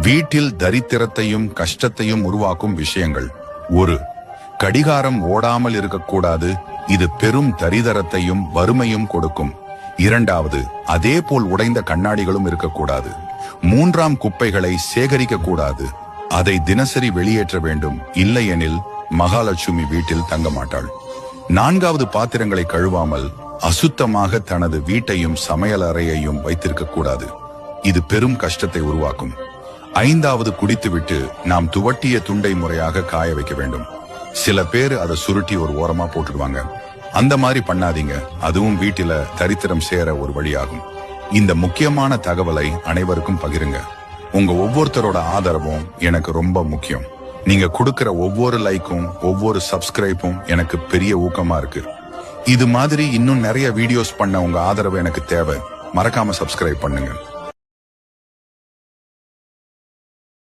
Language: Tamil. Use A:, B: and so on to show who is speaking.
A: வீட்டில் தரித்திரத்தையும் கஷ்டத்தையும் உருவாக்கும் விஷயங்கள். 1. கடிகாரம் ஓடாமல் இருக்கக்கூடாது. இது பெரும் தரிதரத்தையும் வறுமையும் கொடுக்கும். 2. அதே போல் உடைந்த கண்ணாடிகளும் இருக்கக்கூடாது. 3. குப்பைகளை சேகரிக்க கூடாது. அதை தினசரி வெளியேற்ற வேண்டும். இல்லையெனில் மகாலட்சுமி வீட்டில் தங்க மாட்டாள். 4. பாத்திரங்களை கழுவாமல் அசுத்தமாக தனது வீட்டையும் சமையல் அறையையும் வைத்திருக்க கூடாது. இது பெரும் கஷ்டத்தை உருவாக்கும். 5. குடித்துவிட்டு நாம் துவட்டிய துண்டை முறையாக காய வைக்க வேண்டும். சில பேர் அதை சுருட்டி ஒரு ஓரமா போட்டுடுவாங்க. அந்த மாதிரி பண்ணாதீங்க. அதுவும் வீட்டில தரித்திரம் சேர ஒரு வழியாகும். இந்த முக்கியமான தகவலை அனைவருக்கும் பகிருங்க. உங்க ஒவ்வொருத்தரோட ஆதரவும் எனக்கு ரொம்ப முக்கியம். நீங்க கொடுக்கிற ஒவ்வொரு லைக்கும் ஒவ்வொரு சப்ஸ்கிரைப்பும் எனக்கு பெரிய ஊக்கமா இருக்கு. இது மாதிரி இன்னும் நிறைய வீடியோஸ் பண்ண உங்க ஆதரவு எனக்கு தேவை. மறக்காம சப்ஸ்கிரைப் பண்ணுங்க.